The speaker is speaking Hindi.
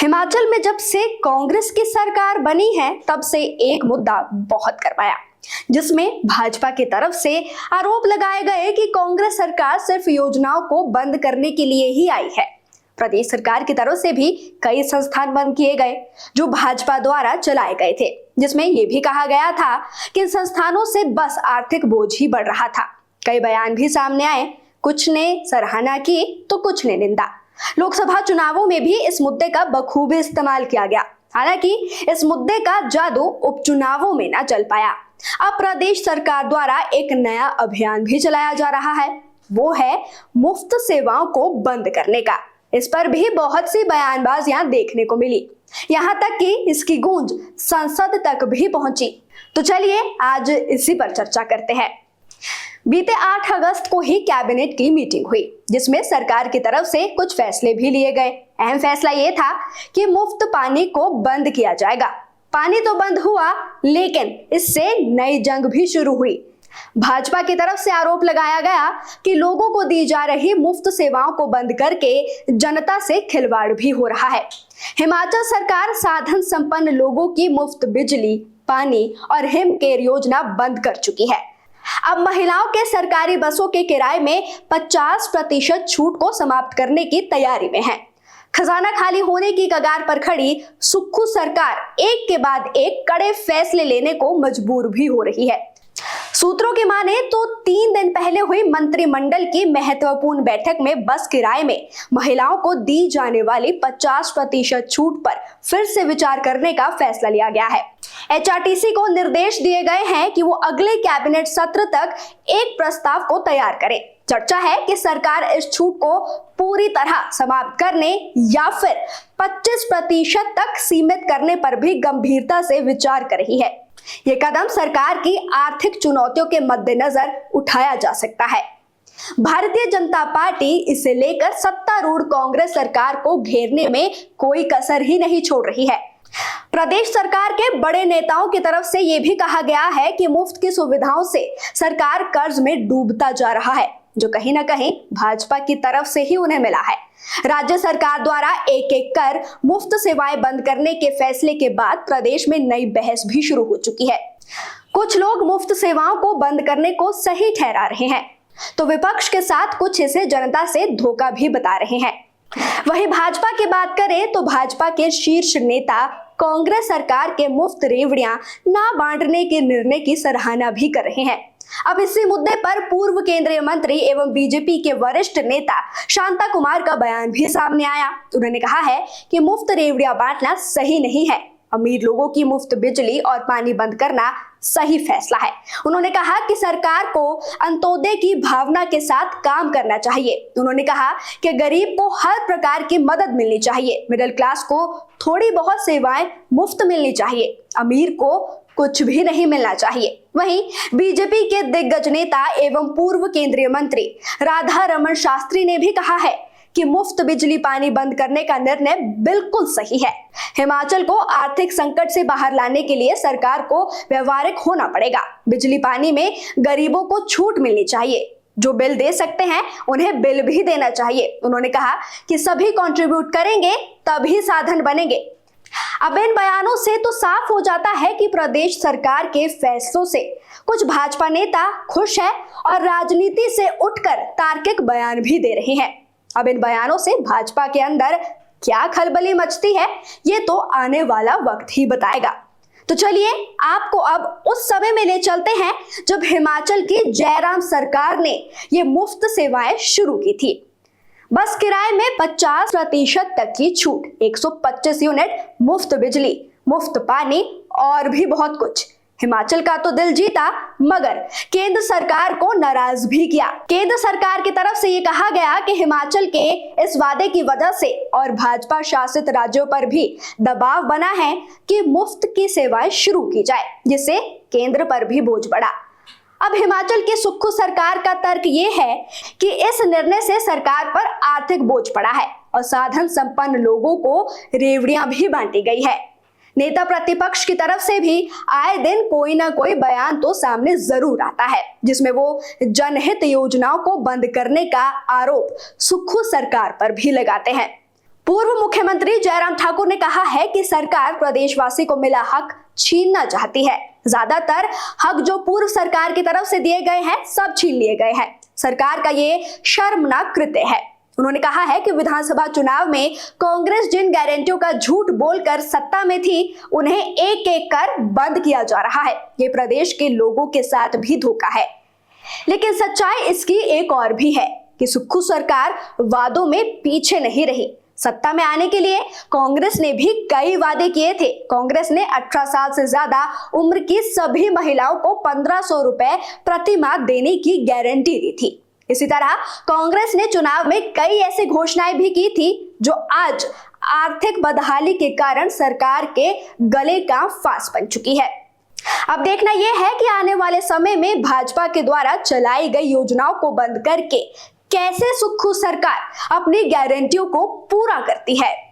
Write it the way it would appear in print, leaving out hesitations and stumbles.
हिमाचल में जब से कांग्रेस की सरकार बनी है तब से एक मुद्दा बहुत करवाया, जिसमें भाजपा की तरफ से आरोप लगाए गए कि कांग्रेस सरकार सिर्फ योजनाओं को बंद करने के लिए ही आई है। प्रदेश सरकार की तरफ से भी कई संस्थान बंद किए गए जो भाजपा द्वारा चलाए गए थे, जिसमें यह भी कहा गया था कि इन संस्थानों से बस आर्थिक बोझ ही बढ़ रहा था। कई बयान भी सामने आए, कुछ ने सराहना की तो कुछ ने निंदा। लोकसभा चुनावों में भी इस मुद्दे का बखूबी इस्तेमाल किया गया। हालांकि इस मुद्दे का जादू उपचुनावों में न चल पाया। अब प्रदेश सरकार द्वारा एक नया अभियान भी चलाया जा रहा है, वो है मुफ्त सेवाओं को बंद करने का। इस पर भी बहुत सी बयानबाजियां देखने को मिली, यहाँ तक कि इसकी गूंज संसद तक भी पहुंची। तो चलिए आज इसी पर चर्चा करते हैं। बीते 8 अगस्त को ही कैबिनेट की मीटिंग हुई, जिसमें सरकार की तरफ से कुछ फैसले भी लिए गए। अहम फैसला ये था कि मुफ्त पानी को बंद किया जाएगा। पानी तो बंद हुआ, लेकिन इससे नई जंग भी शुरू हुई। भाजपा की तरफ से आरोप लगाया गया कि लोगों को दी जा रही मुफ्त सेवाओं को बंद करके जनता से खिलवाड़ भी हो रहा है। हिमाचल सरकार साधन संपन्न लोगों की मुफ्त बिजली, पानी और हिम केयर योजना बंद कर चुकी है। अब महिलाओं के सरकारी बसों के किराए में 50% छूट को समाप्त करने की तैयारी में है। खजाना खाली होने की कगार पर खड़ी सुक्खू सरकार एक के बाद एक कड़े फैसले लेने को मजबूर भी हो रही है। सूत्रों की माने तो 3 दिन पहले हुई मंत्रिमंडल की महत्वपूर्ण बैठक में बस किराए में महिलाओं को दी जाने वाली 50% छूट पर फिर से विचार करने का फैसला लिया गया है। एचआरटीसी को निर्देश दिए गए हैं कि वो अगले कैबिनेट सत्र तक एक प्रस्ताव को तैयार करे। चर्चा है कि सरकार इस छूट को पूरी तरह समाप्त करने या फिर 25% तक सीमित करने पर भी गंभीरता से विचार कर रही है। ये कदम सरकार की आर्थिक चुनौतियों के मद्देनजर उठाया जा सकता है। भारतीय जनता पार्टी इसे लेकर सत्तारूढ़ कांग्रेस सरकार को घेरने में कोई कसर ही नहीं छोड़ रही है। प्रदेश सरकार के बड़े नेताओं की तरफ से यह भी कहा गया है कि मुफ्त की सुविधाओं से सरकार कर्ज में डूबता जा रहा है, जो कहीं ना कहीं भाजपा की तरफ से ही उन्हें मिला है। राज्य सरकार द्वारा एक एक कर मुफ्त सेवाएं बंद करने के फैसले के बाद प्रदेश में नई बहस भी शुरू हो चुकी है। कुछ लोग मुफ्त सेवाओं को बंद करने को सही ठहरा रहे हैं, तो विपक्ष के साथ कुछ इसे जनता से धोखा भी बता रहे हैं। वहीं भाजपा की बात करें तो भाजपा के शीर्ष नेता कांग्रेस सरकार के मुफ्त रेवड़ियां ना बांटने के निर्णय की सराहना भी कर रहे हैं। अब इसी मुद्दे पर पूर्व केंद्रीय मंत्री एवं बीजेपी के वरिष्ठ नेता शांता कुमार का बयान भी सामने आया। उन्होंने कहा है कि मुफ्त रेवड़ियां बांटना सही नहीं है। अमीर लोगों की मुफ्त बिजली और पानी बंद करना सही फैसला है। उन्होंने कहा कि सरकार को अंत्योदय की भावना के साथ काम करना चाहिए। उन्होंने कहा कि गरीब को हर प्रकार की मदद मिलनी चाहिए, मिडिल क्लास को थोड़ी बहुत सेवाएं मुफ्त मिलनी चाहिए, अमीर को कुछ भी नहीं मिलना चाहिए। वहीं बीजेपी के दिग्गज नेता एवं पूर्व केंद्रीय मंत्री राधा रमन शास्त्री ने भी कहा है कि मुफ्त बिजली पानी बंद करने का निर्णय बिल्कुल सही है। हिमाचल को आर्थिक संकट से बाहर लाने के लिए सरकार को व्यवहारिक होना पड़ेगा। बिजली पानी में गरीबों को छूट मिलनी चाहिए, जो बिल दे सकते हैं उन्हें बिल भी देना चाहिए। उन्होंने कहा कि सभी कंट्रीब्यूट करेंगे तभी साधन बनेंगे। अब इन बयानों से तो साफ हो जाता है कि प्रदेश सरकार के फैसलों से कुछ भाजपा नेता खुश है और राजनीति से उठकर तार्किक बयान भी दे रहे हैं। अब इन बयानों से भाजपा के अंदर क्या खलबली मचती है, ये तो आने वाला वक्त ही बताएगा। तो चलिए आपको अब उस समय में ले चलते हैं जब हिमाचल की जयराम सरकार ने ये मुफ्त सेवाएं शुरू की थी। बस किराए में 50% तक की छूट, 125 यूनिट मुफ्त बिजली, मुफ्त पानी और भी बहुत कुछ। हिमाचल का तो दिल जीता, मगर केंद्र सरकार को नाराज भी किया। केंद्र सरकार की तरफ से ये कहा गया कि हिमाचल के इस वादे की वजह से और भाजपा शासित राज्यों पर भी दबाव बना है कि मुफ्त की सेवाएं शुरू की जाए, जिससे केंद्र पर भी बोझ बढ़ा। अब हिमाचल की सुक्खू सरकार का तर्क ये है कि इस निर्णय से सरकार पर आर्थिक बोझ पड़ा है और साधन संपन्न लोगों को रेवड़ियां भी बांटी गई है। नेता प्रतिपक्ष की तरफ से भी आए दिन कोई ना कोई बयान तो सामने जरूर आता है, जिसमें वो जनहित योजनाओं को बंद करने का आरोप सुक्खू सरकार पर भी लगाते हैं। पूर्व मुख्यमंत्री जयराम ठाकुर ने कहा है कि सरकार प्रदेशवासी को मिला हक छीनना चाहती है। ज्यादातर हक जो पूर्व सरकार की तरफ से दिए गए हैं सब छीन लिए गए हैं। सरकार का ये शर्मनाक कृत्य है। उन्होंने कहा है कि विधानसभा चुनाव में कांग्रेस जिन गारंटियों का झूठ बोलकर सत्ता में थी उन्हें एक एक कर बंद किया जा रहा है। ये प्रदेश के लोगों के साथ भी धोखा है। लेकिन सच्चाई इसकी एक और भी है कि सुक्खू सरकार वादों में पीछे नहीं रही। सत्ता में आने के लिए कांग्रेस ने भी कई वादे किए थे। कांग्रेस ने 18 साल से ज्यादा उम्र की सभी महिलाओं को 1500 रुपए प्रति माह देने की गारंटी दी थी। इसी तरह कांग्रेस ने चुनाव में कई ऐसी घोषणाएं भी की थी जो आज आर्थिक बदहाली के कारण सरकार के गले का फांस बन चुकी है। अब देखना यह है कि आने वाले समय में भाजपा के द्वारा चलाई गई योजनाओं को बंद करके कैसे सुक्खू सरकार अपनी गारंटियों को पूरा करती है।